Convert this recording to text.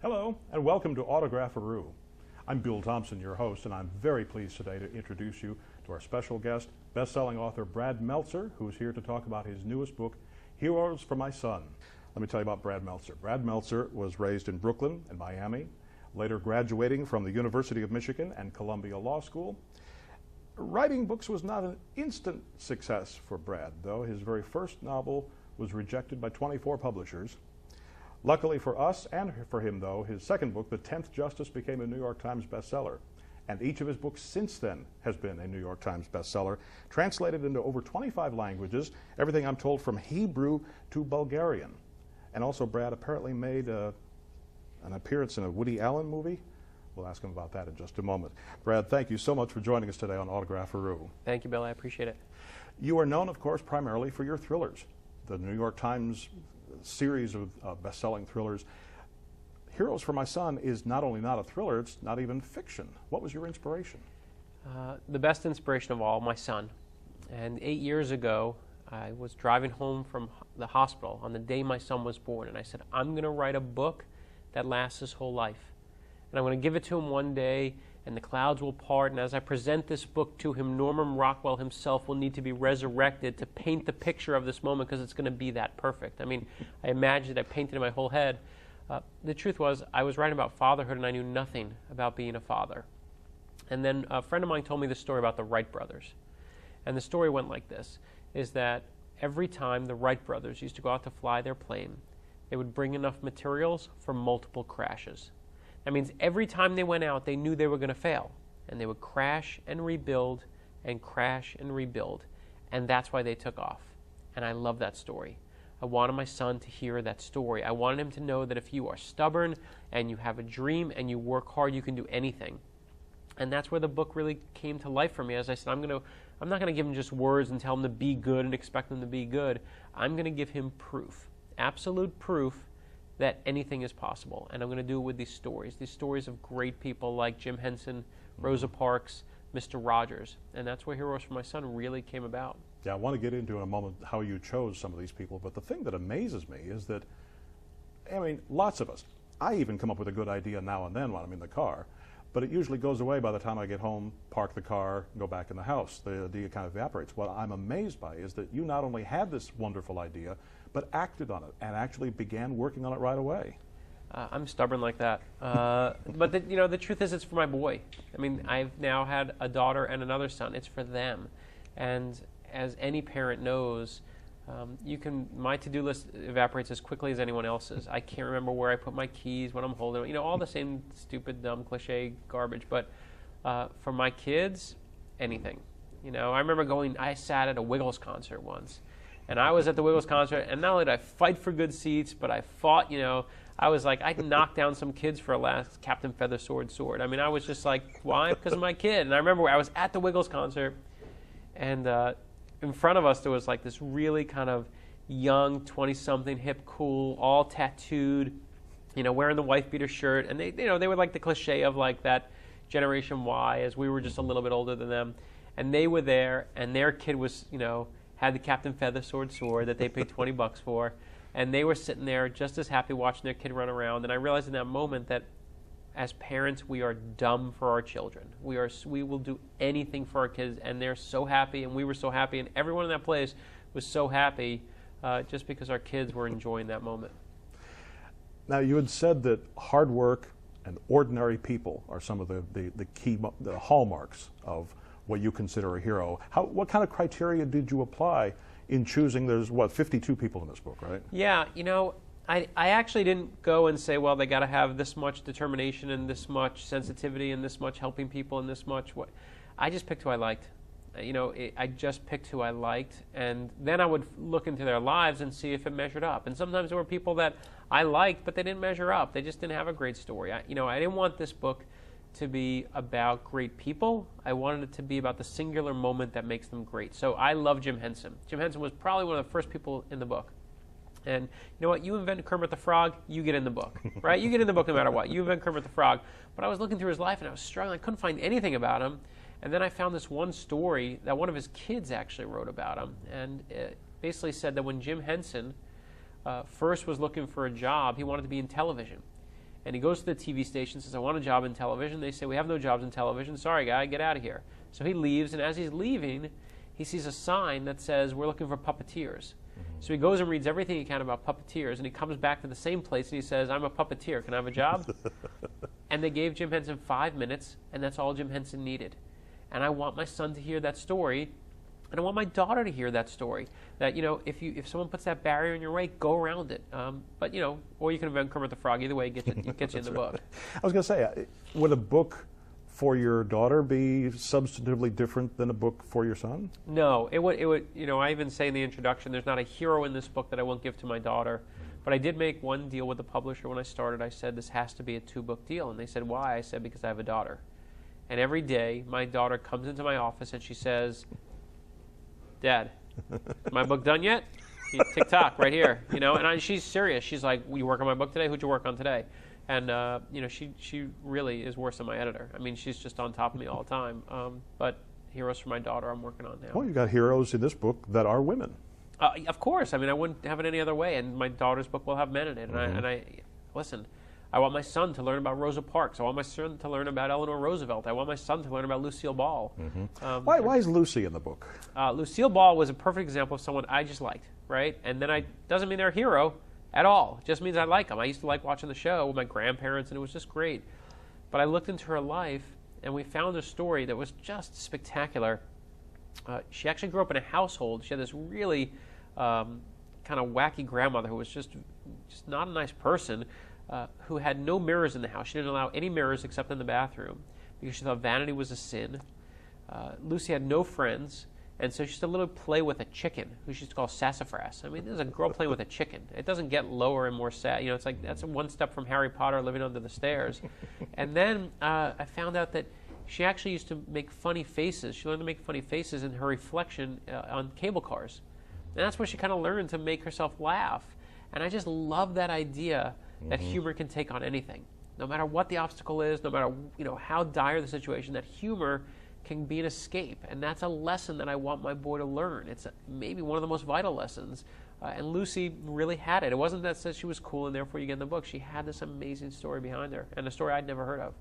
Hello, and welcome to Autographaroo. I'm Bill Thompson, your host, and I'm very pleased today to introduce you to our special guest, best-selling author Brad Meltzer, who's here to talk about his newest book, Heroes for My Son. Let me tell you about Brad Meltzer. Brad Meltzer was raised in Brooklyn and Miami, later graduating from the University of Michigan and Columbia Law School. Writing books was not an instant success for Brad, though. His very first novel was rejected by 24 publishers. Luckily for us and for him, though, his second book, The 10th Justice, became a New York Times bestseller. And each of his books since then has been a New York Times bestseller, translated into over 25 languages, everything I'm told from Hebrew to Bulgarian. And also Brad apparently made an appearance in a Woody Allen movie. We'll ask him about that in just a moment. Brad, thank you so much for joining us today on Autographaroo. Thank you, Bill. I appreciate it. You are known, of course, primarily for your thrillers. The New York Times series of best-selling thrillers. Heroes for My Son is not only not a thriller, it's not even fiction. What was your inspiration? The best inspiration of all, my son. And 8 years ago, I was driving home from the hospital on the day my son was born, and I said, I'm going to write a book that lasts his whole life. And I'm going to give it to him one day, and the clouds will part, and as I present this book to him, Norman Rockwell himself will need to be resurrected to paint the picture of this moment, because it's going to be that perfect. I mean, I imagined it, I painted it in my whole head. The truth was, I was writing about fatherhood, and I knew nothing about being a father. And then a friend of mine told me the story about the Wright brothers. And the story went like this, is that every time the Wright brothers used to go out to fly their plane, they would bring enough materials for multiple crashes. That means every time they went out, they knew they were going to fail. And they would crash and rebuild and crash and rebuild. And that's why they took off. And I love that story. I wanted my son to hear that story. I wanted him to know that if you are stubborn and you have a dream and you work hard, you can do anything. And that's where the book really came to life for me. As I said, I'm not going to give him just words and tell him to be good and expect him to be good. I'm going to give him proof, absolute proof, that anything is possible. And I'm going to do it with these stories of great people like Jim Henson, Rosa Parks, Mr. Rogers. And that's where Heroes for My Son really came about. Yeah, I want to get into in a moment how you chose some of these people, but the thing that amazes me is that, I mean, lots of us, I even come up with a good idea now and then when I'm in the car, but it usually goes away by the time I get home, park the car, go back in the house. The idea kind of evaporates. What I'm amazed by is that you not only had this wonderful idea, but acted on it and actually began working on it right away. I'm stubborn like that. But the truth is, it's for my boy. I mean, I've now had a daughter and another son. It's for them. And as any parent knows, my to-do list evaporates as quickly as anyone else's. I can't remember where I put my keys, when I'm holding them, all the same stupid, dumb, cliche garbage. But for my kids, anything. I remember I sat at a Wiggles concert once. And I was at the Wiggles concert, and not only did I fight for good seats, but I fought, I was like, I knocked down some kids for a last Captain Feather Sword. I mean, I was just like, why? Because of my kid. And I remember I was at the Wiggles concert, and in front of us there was like this really kind of young, 20-something, hip, cool, all tattooed, wearing the wife beater shirt. And they were like the cliche of like that Generation Y, as we were just a little bit older than them. And they were there, and their kid was, had the Captain Feather Sword that they paid $20 for, and they were sitting there just as happy watching their kid run around. And I realized in that moment that as parents, we are dumb for our children. We will do anything for our kids, and they're so happy, and we were so happy, and everyone in that place was so happy just because our kids were enjoying that moment. Now, you had said that hard work and ordinary people are some of the key hallmarks of what you consider a hero. What kind of criteria did you apply in choosing? There's 52 people in this book, right? Yeah, I actually didn't go and say, well, they got to have this much determination and this much sensitivity and this much helping people and this much what. I just picked who I liked. I just picked who I liked, and then I would look into their lives and see if it measured up. And sometimes there were people that I liked, but they didn't measure up. They just didn't have a great story. I didn't want this book to be about great people. I wanted it to be about the singular moment that makes them great. So I love Jim Henson. Jim Henson was probably one of the first people in the book. And you know what? You invent Kermit the Frog, you get in the book, right? You get in the book no matter what. You invent Kermit the Frog. But I was looking through his life, and I was struggling. I couldn't find anything about him. And then I found this one story that one of his kids actually wrote about him. And it basically said that when Jim Henson first was looking for a job, he wanted to be in television. And he goes to the TV station, says, I want a job in television. They say, we have no jobs in television. Sorry, guy, get out of here. So he leaves, and as he's leaving, he sees a sign that says, we're looking for puppeteers. So he goes and reads everything he can about puppeteers, and he comes back to the same place, and he says, I'm a puppeteer. Can I have a job? And they gave Jim Henson 5 minutes, and that's all Jim Henson needed. And I want my son to hear that story, and I want my daughter to hear that story. That, if someone puts that barrier in your way, go around it. But, or you can invent Kermit the Frog. Either way, it gets you in the book. I was going to say, would a book for your daughter be substantively different than a book for your son? No, it would. I even say in the introduction, there's not a hero in this book that I won't give to my daughter. But I did make one deal with the publisher when I started. I said, this has to be a 2-book deal. And they said, why? I said, because I have a daughter. And every day, my daughter comes into my office and she says, Dad, is my book done yet? Tick-tock, right here. And she's serious. She's like, you work on my book today? Who'd you work on today? And, she really is worse than my editor. I mean, she's just on top of me all the time. But heroes for my daughter I'm working on now. Well, you've got heroes in this book that are women. Of course. I mean, I wouldn't have it any other way. And my daughter's book will have men in it. And I listen, I want my son to learn about Rosa Parks. I want my son to learn about Eleanor Roosevelt. I want my son to learn about Lucille Ball. Why is Lucy in the book? Lucille Ball was a perfect example of someone I just liked, right? And then doesn't mean they're a hero at all. It just means I like them. I used to like watching the show with my grandparents, and it was just great. But I looked into her life, and we found a story that was just spectacular. She actually grew up in a household. She had this really kind of wacky grandmother who was just not a nice person, who had no mirrors in the house. She didn't allow any mirrors except in the bathroom because she thought vanity was a sin. Lucy had no friends. And so she used to literally play with a chicken, who she used to call sassafras. I mean, there's a girl playing with a chicken. It doesn't get lower and more sad. It's like that's one step from Harry Potter living under the stairs. And then I found out that she actually used to make funny faces. She learned to make funny faces in her reflection on cable cars. And that's where she kind of learned to make herself laugh. And I just love that idea that humor can take on anything. No matter what the obstacle is, no matter how dire the situation, that humor can be an escape, and that's a lesson that I want my boy to learn. It's maybe one of the most vital lessons, and Lucy really had it. It wasn't that she was cool and therefore you get in the book. She had this amazing story behind her, and a story I'd never heard of.